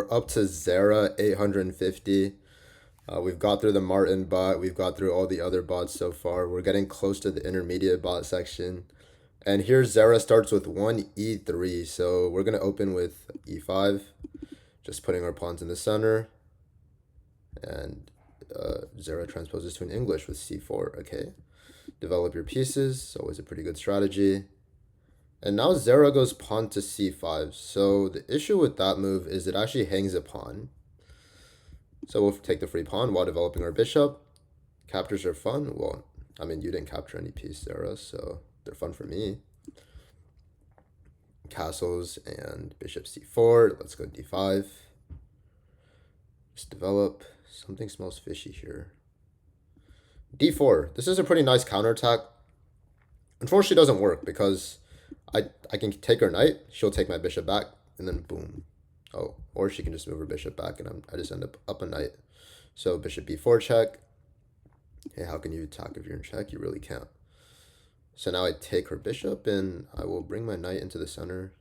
We're up to Zera 850. We've got through the Martin bot. We've got through all the other bots so far. We're getting close to the intermediate bot section. And here Zera starts with 1e3. So we're going to open with e5. Just putting our pawns in the center. And Zera transposes to an English with c4. Okay. Develop your pieces. Always a pretty good strategy. And now Zera goes pawn to c5. So the issue with that move is it actually hangs a pawn. So we'll take the free pawn while developing our bishop. Captures are fun. Well, I mean, you didn't capture any piece, Zera, so they're fun for me. Castles and bishop c4. Let's go d5. Just develop. Something smells fishy here. d4. This is a pretty nice counterattack. Unfortunately, it doesn't work because I can take her knight. She'll take my bishop back, and then boom. Oh, or she can just move her bishop back, and I just end up a knight. So bishop b4 check. Hey, how can you attack if you're in check? You really can't. So now I take her bishop, and I will bring my knight into the center.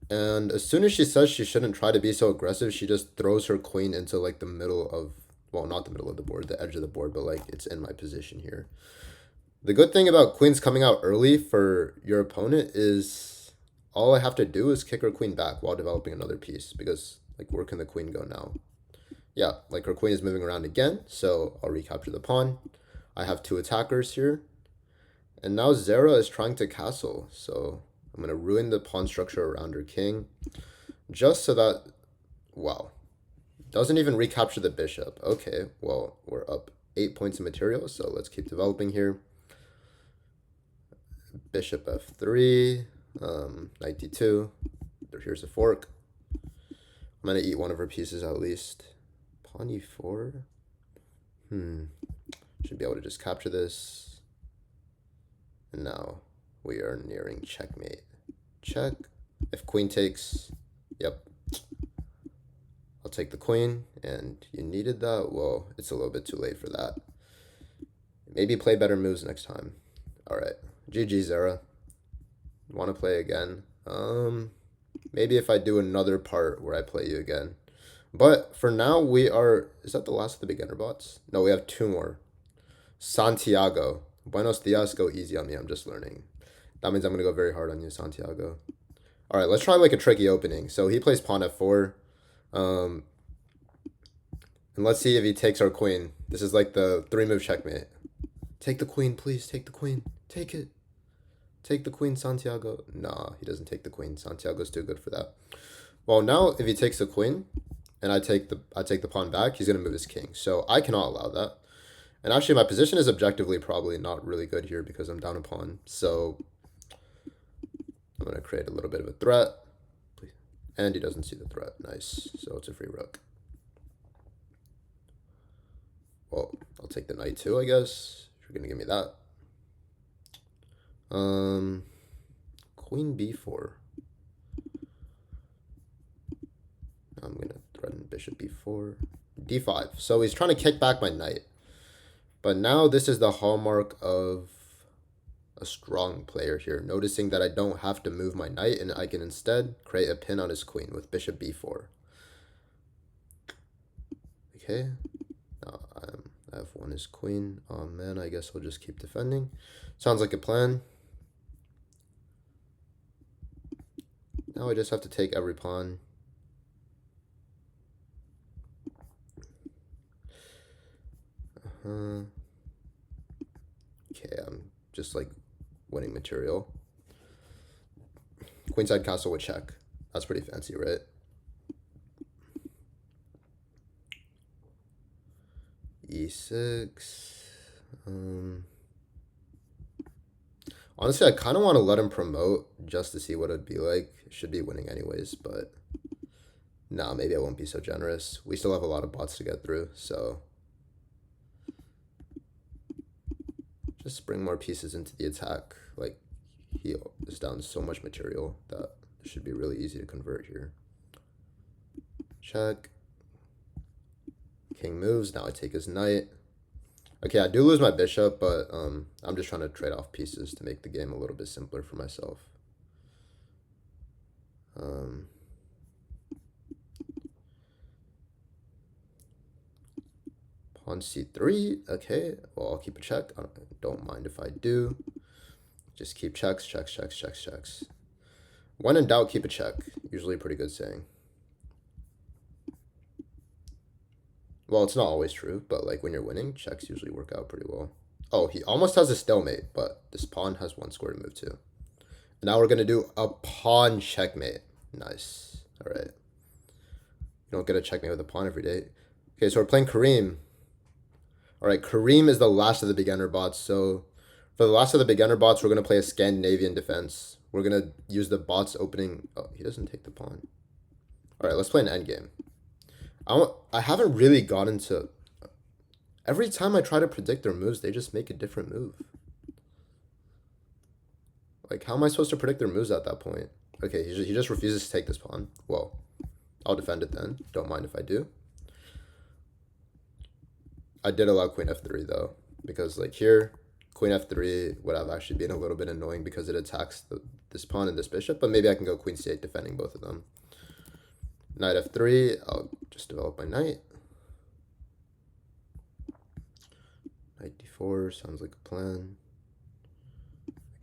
And as soon as she says she shouldn't try to be so aggressive, she just throws her queen into like the middle of, well, not the middle of the board, the edge of the board, but like it's in my position here. The good thing about queens coming out early for your opponent is all I have to do is kick her queen back while developing another piece, because like where can the queen go now? Yeah, like her queen is moving around again, so I'll recapture the pawn. I have two attackers here. And now Zera is trying to castle, so I'm going to ruin the pawn structure around her king. Just so that, wow, doesn't even recapture the bishop. Okay, well, we're up 8 points of material, so let's keep developing here. Bishop f3, knight d2. Here's a fork. I'm going to eat one of her pieces at least. Pawn e4. Should be able to just capture this. And now we are nearing checkmate. Check. If queen takes, yep. I'll take the queen, and you needed that? Well, it's a little bit too late for that. Maybe play better moves next time. Alright. GG, Zera. Want to play again? Maybe if I do another part where I play you again. But for now, we are... Is that the last of the beginner bots? No, we have two more. Santiago. Buenos dias, go easy on me. I'm just learning. That means I'm going to go very hard on you, Santiago. All right, let's try like a tricky opening. So he plays pawn f4. And let's see if he takes our queen. This is like the 3-move checkmate. Take the queen, please. Take the queen. Take it. Take the queen, Santiago. Nah, he doesn't take the queen. Santiago's too good for that. Well, now if he takes the queen and I take the pawn back, he's going to move his king. So I cannot allow that. And actually, my position is objectively probably not really good here because I'm down a pawn. So I'm going to create a little bit of a threat. And he doesn't see the threat. Nice. So it's a free rook. Well, I'll take the knight too, I guess. If you're going to give me that. Queen b4. I'm going to threaten bishop b4. d5. So he's trying to kick back my knight. But now this is the hallmark of a strong player here, noticing that I don't have to move my knight and I can instead create a pin on his queen with bishop b4. Okay, now f1 is queen. Oh man, I guess I'll just keep defending. Sounds like a plan. Now I just have to take every pawn. Okay, I'm just like winning material. Queenside castle with check. That's pretty fancy, right? e6. Honestly, I kind of want to let him promote just to see what it'd be like. Should be winning anyways, but nah, maybe I won't be so generous. We still have a lot of bots to get through, so just bring more pieces into the attack. Like, he is down so much material that it should be really easy to convert here. Check. King moves. Now I take his knight. Okay, I do lose my bishop, but I'm just trying to trade off pieces to make the game a little bit simpler for myself. Pawn c3. Okay, well, I'll keep a check. I don't mind if I do. Just keep checks, checks, checks, checks, checks. When in doubt, keep a check. Usually a pretty good saying. Well, it's not always true, but like when you're winning, checks usually work out pretty well. Oh, he almost has a stalemate, but this pawn has one square to move to. And now we're going to do a pawn checkmate. Nice. All right. You don't get a checkmate with a pawn every day. Okay, so we're playing Kareem. All right, Kareem is the last of the beginner bots. So for the last of the beginner bots, we're going to play a Scandinavian defense. We're going to use the bots opening. Oh, he doesn't take the pawn. All right, let's play an endgame. I haven't really gotten to... Every time I try to predict their moves, they just make a different move. Like, how am I supposed to predict their moves at that point? Okay, he just refuses to take this pawn. Well, I'll defend it then. Don't mind if I do. I did allow queen f3 though, because like here, queen f3 would have actually been a little bit annoying because it attacks this pawn and this bishop, but maybe I can go queen c8 defending both of them. Knight f3, I'll just develop my knight. Knight d4 sounds like a plan.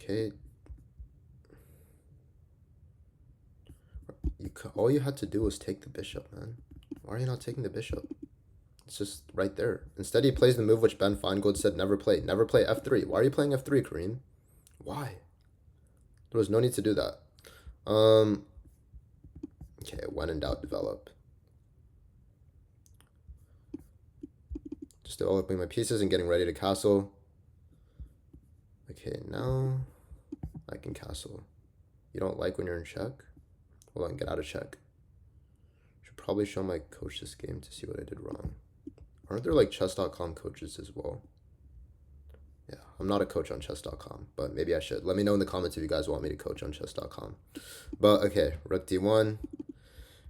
Okay. All you had to do was take the bishop, man. Why are you not taking the bishop? It's just right there. Instead, he plays the move which Ben Feingold said never play. Never play f3. Why are you playing f3, Kareem? Why? There was no need to do that. Okay, when in doubt, develop. Just developing my pieces and getting ready to castle. Okay, now I can castle. You don't like when you're in check? Hold on, get out of check. Should probably show my coach this game to see what I did wrong. Aren't there like chess.com coaches as well? Yeah, I'm not a coach on chess.com, but maybe I should. Let me know in the comments if you guys want me to coach on chess.com. But okay, rook d1.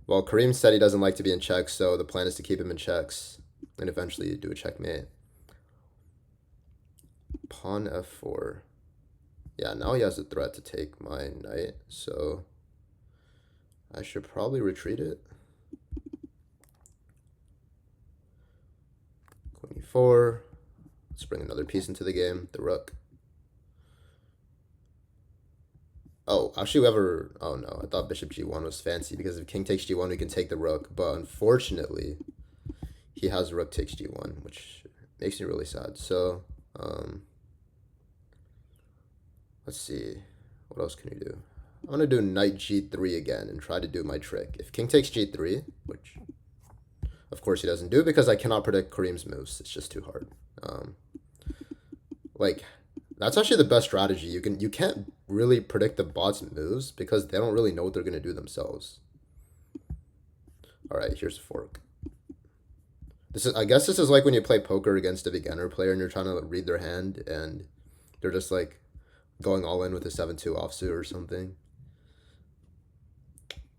Well, Kareem said he doesn't like to be in checks, so the plan is to keep him in checks and eventually do a checkmate. Pawn f4. Yeah, now he has a threat to take my knight, so I should probably retreat it. Queen e4. Let's bring another piece into the game, the rook. Oh, actually, oh no, I thought bishop g1 was fancy because if king takes g1, we can take the rook. But unfortunately, he has rook takes g1, which makes me really sad. So, let's see. What else can we do? I'm going to do knight g3 again and try to do my trick. If king takes g3, which of course he doesn't do because I cannot predict Kareem's moves. It's just too hard. Like, that's actually the best strategy. You can't really predict the bot's moves because they don't really know what they're going to do themselves. All right, here's a fork. I guess this is like when you play poker against a beginner player and you're trying to read their hand and they're just like going all in with a 7-2 offsuit or something.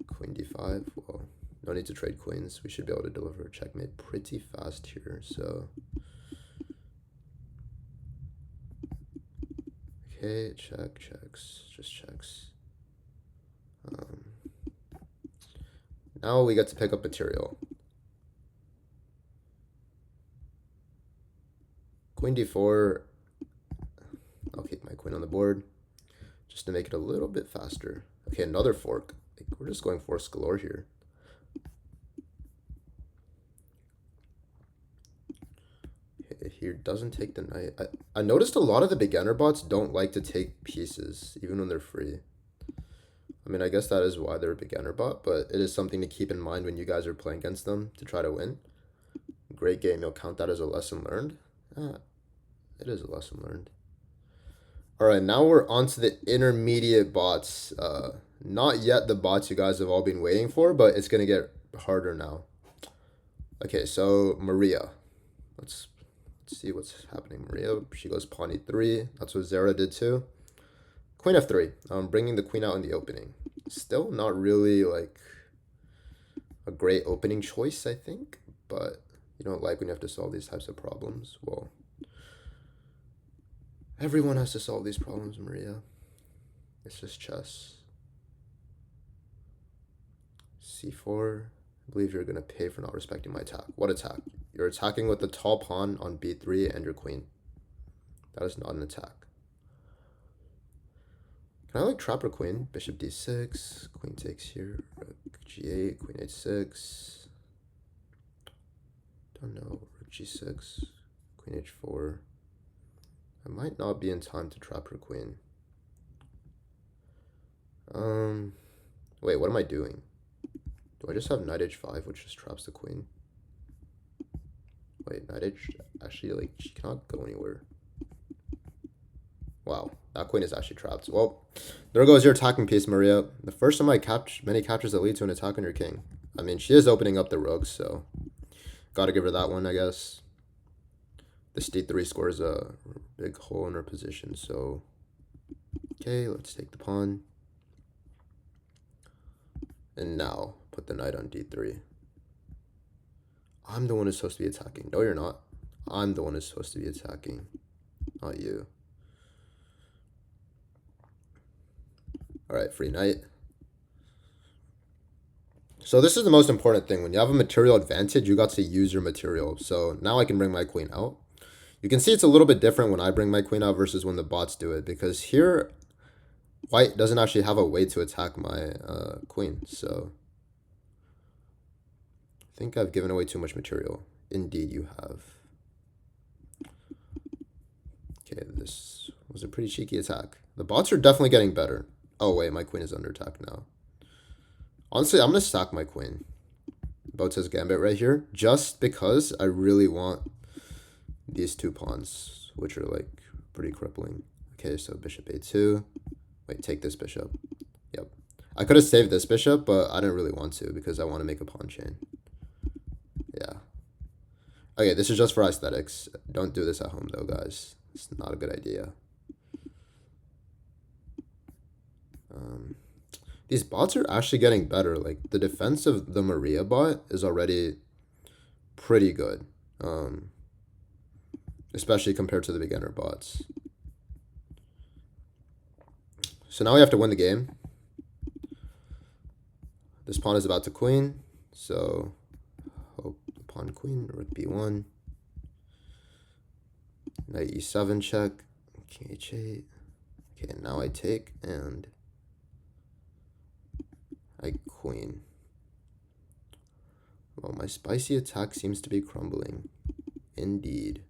Queen d5. Well, no need to trade queens. We should be able to deliver a checkmate pretty fast here. So, okay, check, checks, just checks. Now we get to pick up material. Queen d4. I'll keep my queen on the board just to make it a little bit faster. Okay, another fork. Like, we're just going force galore here. Okay, here doesn't take the knight. I noticed a lot of the beginner bots don't like to take pieces, even when they're free. I mean, I guess that is why they're a beginner bot, but it is something to keep in mind when you guys are playing against them to try to win. Great game. You'll count that as a lesson learned. It is a lesson learned. All right, now we're on to the intermediate bots. Not yet the bots you guys have all been waiting for, but it's going to get harder now. Okay, so Maria. Let's see what's happening. Maria, she goes pawn e3. That's what Zara did too. Queen f3. I'm bringing the queen out in the opening. Still not really like a great opening choice, I think, but you don't like when you have to solve these types of problems. Well, everyone has to solve these problems, Maria. It's just chess. c4. I believe you're going to pay for not respecting my attack. What attack? You're attacking with the tall pawn on b3 and your queen. That is not an attack. Can I like trap her queen? Bishop d6, queen takes here, rook g8, queen h6. Don't know, rook g6, queen h4. I might not be in time to trap her queen. Wait, what am I doing? Do I just have knight h5, which just traps the queen? Wait, knight h, actually, like, she cannot go anywhere. Wow, that queen is actually trapped. Well, there goes your attacking piece, Maria. The first of many captures that lead to an attack on your king. I mean, she is opening up the rooks, so gotta give her that one, I guess. This d3 scores a big hole in her position, so okay, let's take the pawn. And now, put the knight on d3. I'm the one who's supposed to be attacking. No, you're not. I'm the one who's supposed to be attacking, not you. Alright, free knight. So this is the most important thing. When you have a material advantage, you got to use your material. So now I can bring my queen out. You can see it's a little bit different when I bring my queen out versus when the bots do it. Because here, white doesn't actually have a way to attack my queen. So I think I've given away too much material. Indeed, you have. Okay, this was a pretty cheeky attack. The bots are definitely getting better. Oh, wait, my queen is under attack now. Honestly, I'm going to sack my queen. Botez Gambit right here. Just because I really want these two pawns, which are, like, pretty crippling. Okay, so bishop a2. Wait, take this bishop. Yep. I could have saved this bishop, but I didn't really want to because I want to make a pawn chain. Yeah. Okay, this is just for aesthetics. Don't do this at home, though, guys. It's not a good idea. These bots are actually getting better. Like, the defense of the Maria bot is already pretty good. Especially compared to the beginner bots. So now we have to win the game. This pawn is about to queen. So, hope pawn queen, rook b1. Knight e7 check. King h8. Okay, now I take and I queen. Well, my spicy attack seems to be crumbling. Indeed.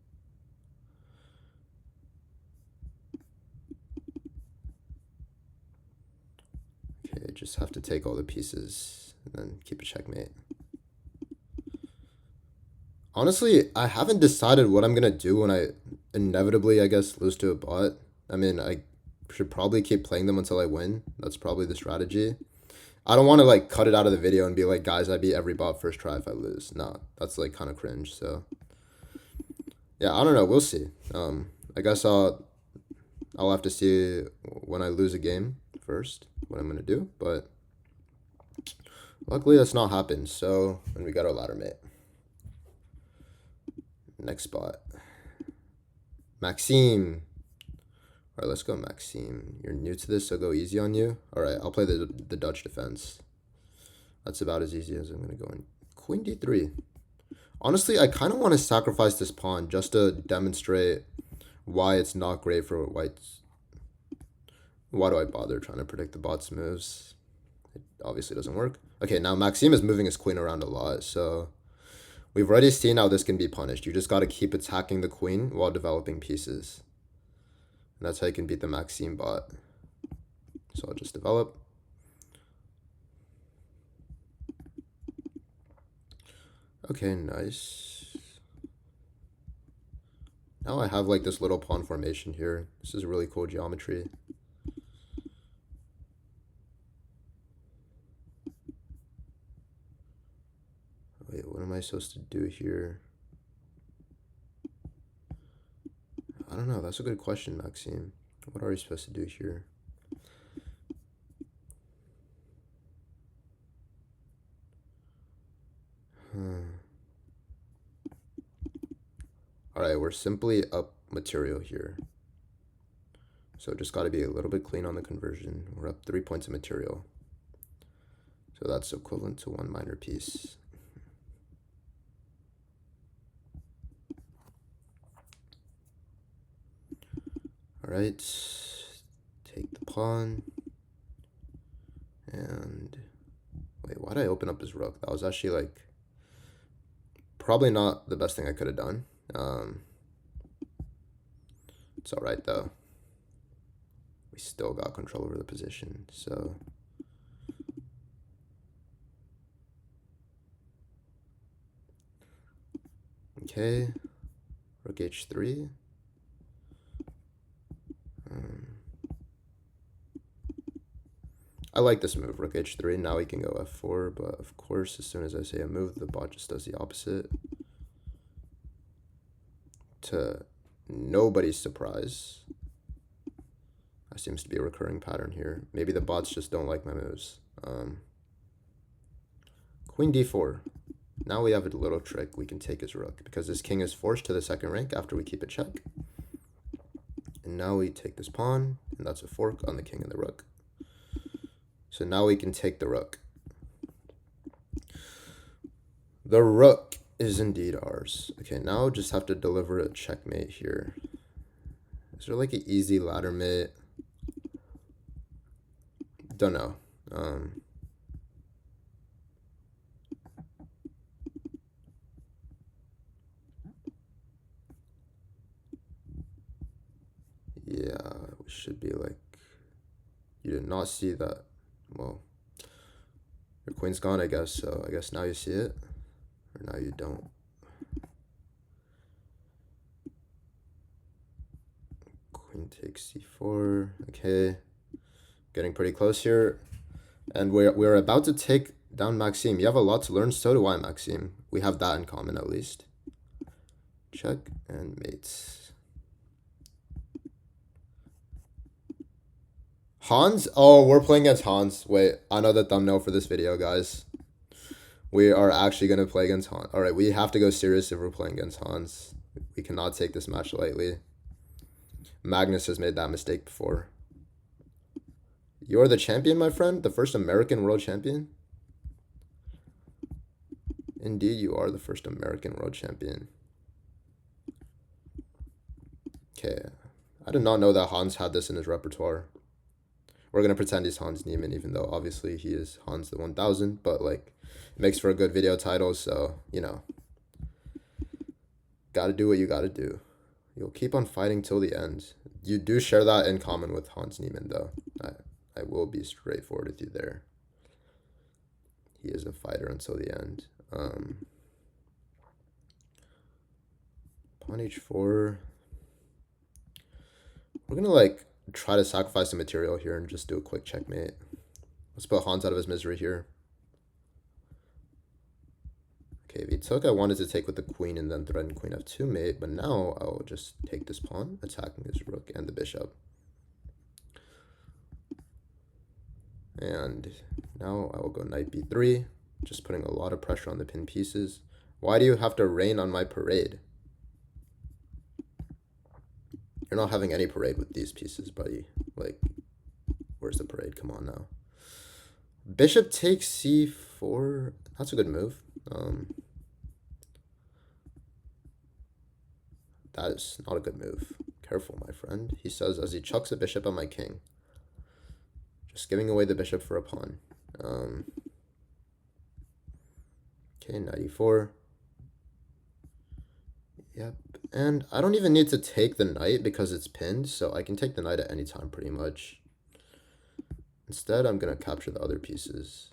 Okay, I just have to take all the pieces and then keep a checkmate. Honestly, I haven't decided what I'm going to do when I inevitably, I guess, lose to a bot. I mean, I should probably keep playing them until I win. That's probably the strategy. I don't want to, like, cut it out of the video and be like, guys, I beat every bot first try if I lose. No, that's, like, kind of cringe, so. Yeah, I don't know. We'll see. I guess I'll have to see when I lose a game first what I'm going to do, but luckily that's not happened, so, and we got our ladder mate. Next spot. Maxime. All right, let's go, Maxime. You're new to this, so go easy on you. All right, I'll play the Dutch defense. That's about as easy as I'm going to go in. Queen d3. Honestly, I kind of want to sacrifice this pawn just to demonstrate why it's not great for whites. Why do I bother trying to predict the bot's moves? It obviously doesn't work. Okay, now Maxime is moving his queen around a lot, so we've already seen how this can be punished. You just got to keep attacking the queen while developing pieces. And that's how you can beat the Maxime bot. So I'll just develop. Okay, nice. Now I have like this little pawn formation here. This is really cool geometry. Wait, what am I supposed to do here? I don't know. That's a good question, Maxime. What are you supposed to do here? Alright, we're simply up material here. So just got to be a little bit clean on the conversion. We're up 3 points of material. So that's equivalent to 1 minor piece. Alright. Take the pawn. And wait, why did I open up his rook? That was actually like probably not the best thing I could have done. It's alright though. We still got control over the position, so okay. Rook h3. I like this move, rook h3. Now he can go f4, but of course, as soon as I say a move, the bot just does the opposite. To nobody's surprise, that seems to be a recurring pattern here. Maybe the bots just don't like my moves. Queen d4. Now we have a little trick. We can take his rook because this king is forced to the second rank after we keep a check. And now we take this pawn, and that's a fork on the king and the rook. So now we can take the rook. The rook is indeed ours. Okay, now just have to deliver a checkmate here. Is there like an easy ladder mate? Don't know. Yeah, we should be like, you did not see that. Well, your queen's gone, I guess, so I guess now you see it, or now you don't. Queen takes c4, okay. Getting pretty close here. And we're about to take down Maxime. You have a lot to learn, so do I, Maxime. We have that in common, at least. Check and mates. Hans? Oh, we're playing against Hans. Wait, I know the thumbnail for this video, guys. We are actually going to play against Hans. All right, we have to go serious if we're playing against Hans. We cannot take this match lightly. Magnus has made that mistake before. You're the champion, my friend? The first American world champion? Indeed, you are the first American world champion. Okay. I did not know that Hans had this in his repertoire. We're going to pretend he's Hans Niemann, even though obviously he is Hans the 1000. But, like, it makes for a good video title, so, you know. Gotta do what you gotta do. You'll keep on fighting till the end. You do share that in common with Hans Niemann, though. I will be straightforward with you there. He is a fighter until the end. Pawn h4. We're gonna like try to sacrifice the material here and just do a quick checkmate. Let's put Hans out of his misery here. Okay, if he took, I wanted to take with the queen and then threaten queen f2 mate, but now I'll just take this pawn, attacking his rook and the bishop. And now I will go knight b3, just putting a lot of pressure on the pin pieces. Why do you have to rain on my parade? You're not having any parade with these pieces, buddy. Like, where's the parade? Come on now. Bishop takes c4. That's a good move. That is not a good move. Careful, my friend. He says as he chucks a bishop on my king. Just giving away the bishop for a pawn. Okay, knight e4. Yep. And I don't even need to take the knight because it's pinned, so I can take the knight at any time pretty much. Instead, I'm going to capture the other pieces.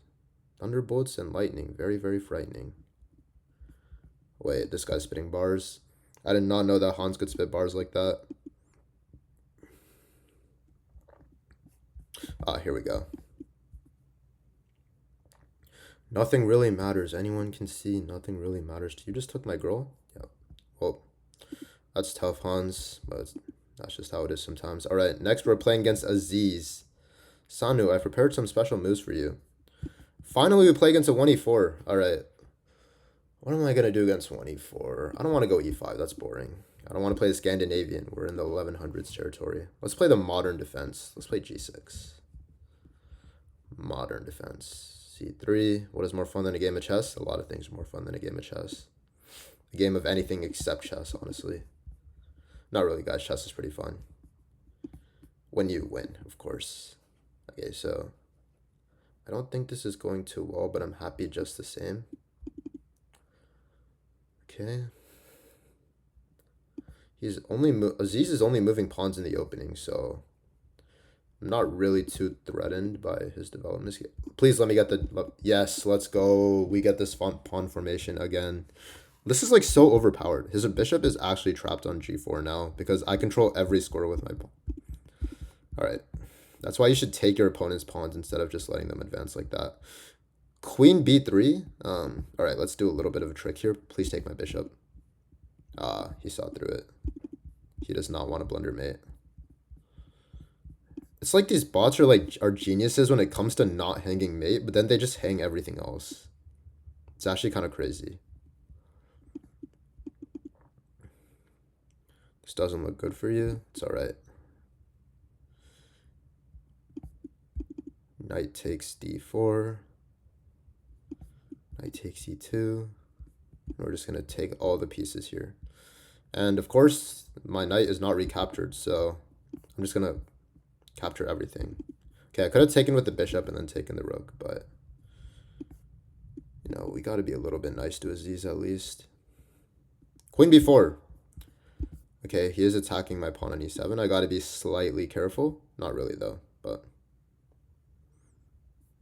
Thunderbolts and lightning. Very, very frightening. Wait, this guy's spitting bars. I did not know that Hans could spit bars like that. Ah, here we go. Nothing really matters. Anyone can see. Nothing really matters. You just took my girl? Yep. Well, that's tough, Hans, but that's just how it is sometimes. All right, next we're playing against Aziz. Sanu, I've prepared some special moves for you. Finally, we play against a 1e4. All right. What am I going to do against 1e4? I don't want to go e5. That's boring. I don't want to play the Scandinavian. We're in the 1100s territory. Let's play the modern defense. Let's play g6. Modern defense. c3. What is more fun than a game of chess? A lot of things are more fun than a game of chess. A game of anything except chess, honestly. Not really, guys. Chess is pretty fun. when you win, of course. Okay, so I don't think this is going too well, but I'm happy just the same. Okay. Aziz is only moving pawns in the opening, so I'm not really too threatened by his development. Please let me get the... Yes, let's go. We get this pawn formation again. This is like so overpowered. His bishop is actually trapped on g4 now because I control every square with my pawn. All right. That's why you should take your opponent's pawns instead of just letting them advance like that. Queen b3. All right, let's do a little bit of a trick here. Please take my bishop. He saw through it. He does not want to blunder mate. It's like these bots are geniuses when it comes to not hanging mate, but then they just hang everything else. It's actually kind of crazy. This doesn't look good for you. It's all right. Knight takes d4. Knight takes e2. We're just going to take all the pieces here. And of course, my knight is not recaptured, so I'm just going to capture everything. Okay, I could have taken with the bishop and then taken the rook, but, you know, we got to be a little bit nice to Aziz at least. Queen b4. Okay, he is attacking my pawn on e7. I got to be slightly careful. Not really, though, but...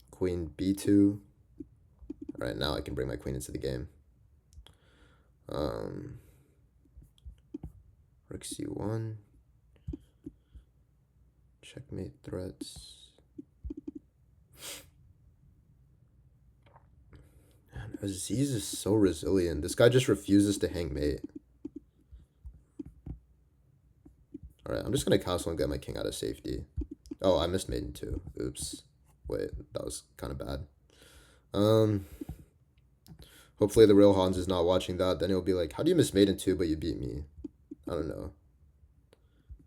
Queen b2. All right, now I can bring my queen into the game. Rook c1. Checkmate threats. Man, Aziz is so resilient. This guy just refuses to hang mate. All right, I'm just going to castle and get my king out of safety. Oh, I missed mate in 2. Oops. Wait, that was kind of bad. Hopefully the real Hans is not watching that. Then he'll be like, how do you miss mate in 2 but you beat me? I don't know.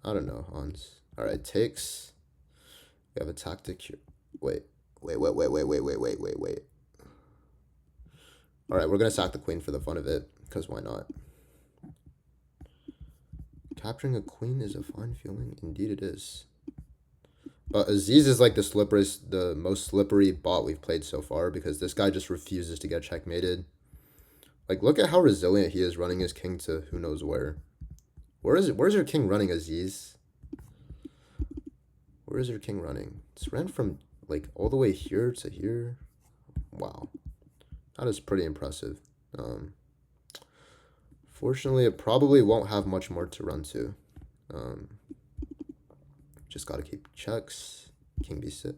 I don't know, Hans. All right, takes. We have a tactic here. Wait. All right, we're going to sack the queen for the fun of it, because why not? Capturing a queen is a fine feeling. Indeed it is. But Aziz is like the most slippery bot we've played so far, because this guy just refuses to get checkmated. Like, look at how resilient he is running his king to who knows where. Where's your king running, Aziz? Where is your king running? It's ran from, like, all the way here to here. Wow. That is pretty impressive. Fortunately, it probably won't have much more to run to. Just got to keep checks. King b6.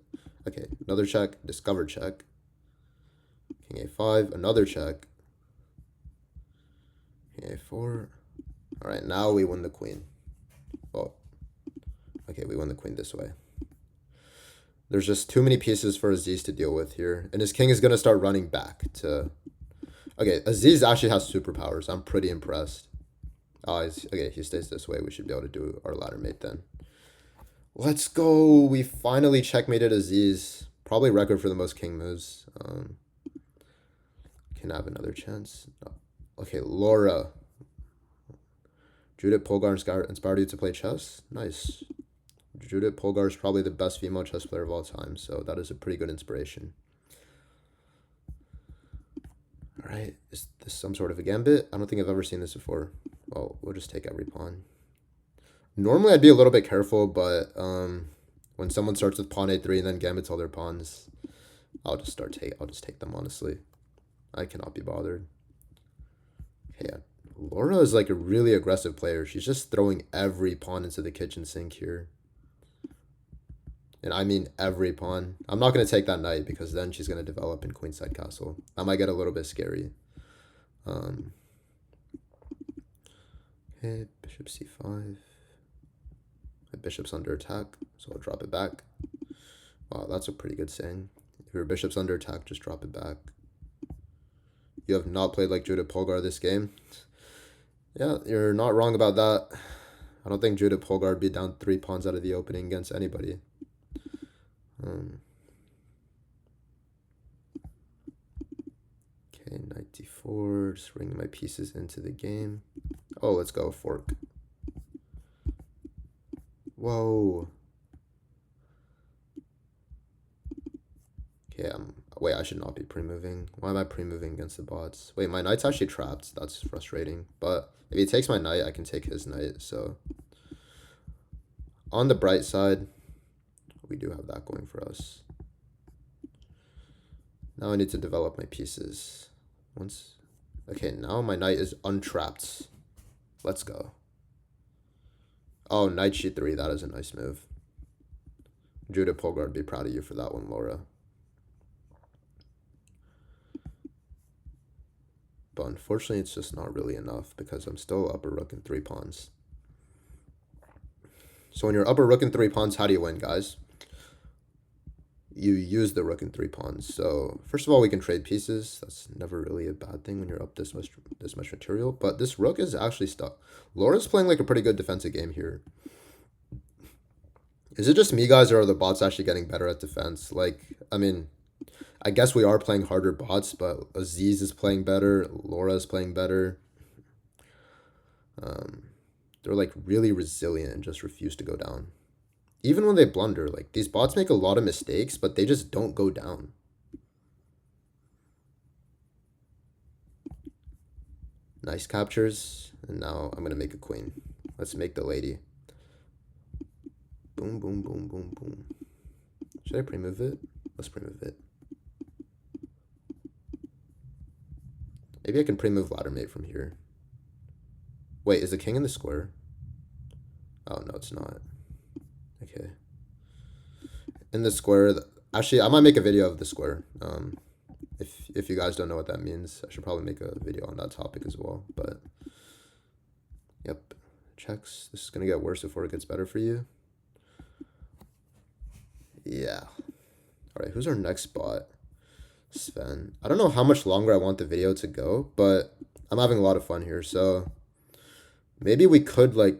Okay, another check. Discover check. King a5. Another check. King a4. All right, now we win the queen. Oh, okay, we win the queen this way. There's just too many pieces for Aziz to deal with here. And his king is going to start running back to... Okay, Aziz actually has superpowers. I'm pretty impressed. Okay, he stays this way. We should be able to do our ladder mate then. Let's go. We finally checkmated Aziz. Probably record for the most king moves. Can I have another chance? No. Okay, Laura. Judith Polgar inspired you to play chess? Nice. Judith Polgar is probably the best female chess player of all time, so that is a pretty good inspiration. All right, is this some sort of a gambit? I don't think I've ever seen this before. Well, we'll just take every pawn. Normally, I'd be a little bit careful, but when someone starts with pawn a3 and then gambits all their pawns, I'll just take them, honestly. I cannot be bothered. Okay, yeah. Laura is like a really aggressive player. She's just throwing every pawn into the kitchen sink here. And I mean every pawn. I'm not going to take that knight because then she's going to develop in queenside castle. That might get a little bit scary. Okay, bishop c5. My bishop's under attack, so I'll drop it back. Wow, that's a pretty good saying. If your bishop's under attack, just drop it back. You have not played like Judith Polgar this game. Yeah, you're not wrong about that. I don't think Judith Polgar would be down 3 pawns out of the opening against anybody. Okay, knight d4, just bringing my pieces into the game. Oh, let's go, fork. Whoa. Okay, wait, I should not be pre-moving. Why am I pre-moving against the bots? Wait, my knight's actually trapped. That's frustrating. But if he takes my knight, I can take his knight. So on the bright side, we do have that going for us. Now I need to develop my pieces. Okay, now my knight is untrapped. Let's go. Oh, knight g3. That is a nice move. Judah Polgar would be proud of you for that one, Laura. But unfortunately, it's just not really enough because I'm still upper rook and 3 pawns. So when you're upper rook and 3 pawns, how do you win, guys? You use the rook and 3 pawns. So first of all, we can trade pieces. That's never really a bad thing when you're up this much material. But this rook is actually stuck. Laura's playing like a pretty good defensive game here. Is it just me, guys, or are the bots actually getting better at defense? Like, I mean, I guess we are playing harder bots, but Aziz is playing better. Laura is playing better. They're like really resilient and just refuse to go down. Even when they blunder, like these bots make a lot of mistakes, but they just don't go down. Nice captures. And now I'm going to make a queen. Let's make the lady. Boom, boom, boom, boom, boom. Should I pre-move it? Let's pre-move it. Maybe I can pre-move ladder mate from here. Wait, is the king in the square? Oh, no, it's not. Okay. In the square, actually, I might make a video of the square. If you guys don't know what that means, I should probably make a video on that topic as well. But, yep, checks. This is going to get worse before it gets better for you. Yeah. All right, who's our next bot? Sven. I don't know how much longer I want the video to go, but I'm having a lot of fun here. So maybe we could like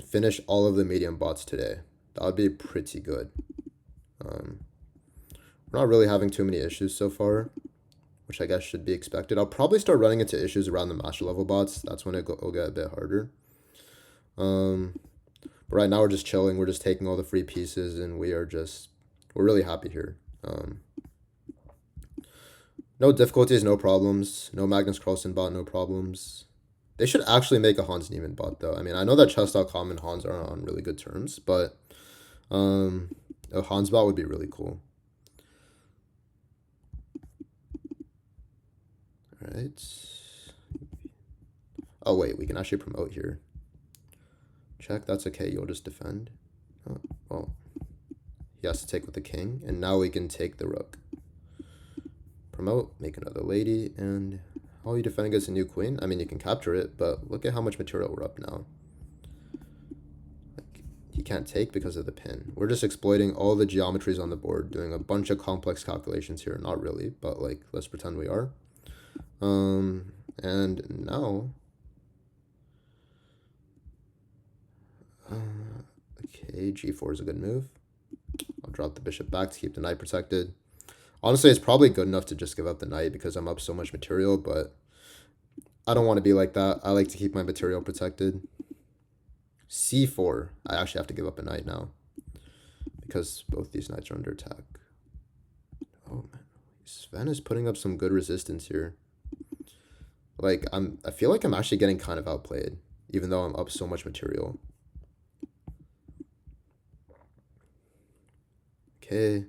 finish all of the medium bots today. That would be pretty good. We're not really having too many issues so far, which I guess should be expected. I'll probably start running into issues around the master level bots. That's when it'll get a bit harder. But right now we're just chilling. We're just taking all the free pieces, and we're really happy here. No difficulties, no problems. No Magnus Carlsen bot, no problems. They should actually make a Hans Niemann bot, though. I mean, I know that chess.com and Hans are on really good terms, but a Hans bot would be really cool. All right. Oh, wait, we can actually promote here. Check, that's okay. You'll just defend. Oh, well, he has to take with the king, and now we can take the rook. Promote, make another lady, and how are you defending against a new queen? I mean, you can capture it, but look at how much material we're up now. Like, he can't take because of the pin. We're just exploiting all the geometries on the board, doing a bunch of complex calculations here. Not really, but like, let's pretend we are. And now, okay, g4 is a good move. I'll drop the bishop back to keep the knight protected. Honestly, it's probably good enough to just give up the knight because I'm up so much material, but I don't want to be like that. I like to keep my material protected. c4. I actually have to give up a knight now because both these knights are under attack. Oh, man. Sven is putting up some good resistance here. Like, I feel like I'm actually getting kind of outplayed, even though I'm up so much material. Okay.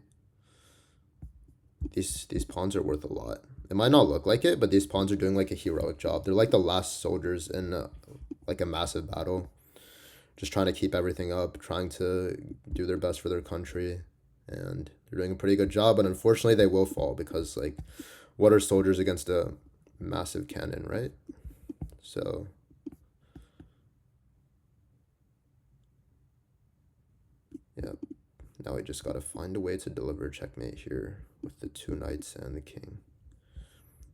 These pawns are worth a lot. It might not look like it, but these pawns are doing like a heroic job. They're like the last soldiers in like a massive battle. Just trying to keep everything up, trying to do their best for their country. And they're doing a pretty good job, but unfortunately they will fall because like what are soldiers against a massive cannon, right? So yeah. Now we just gotta find a way to deliver checkmate here with the 2 knights and the king.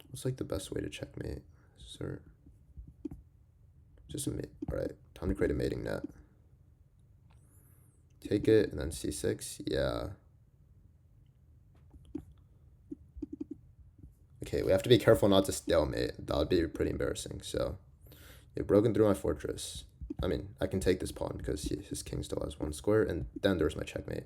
What's like the best way to checkmate, sir? Just a mate. All right, time to create a mating net. Take it and then c6. Yeah. Okay, we have to be careful not to stalemate. That would be pretty embarrassing. So, you've broken through my fortress. I mean, I can take this pawn because his king still has 1 square, and then there's my checkmate.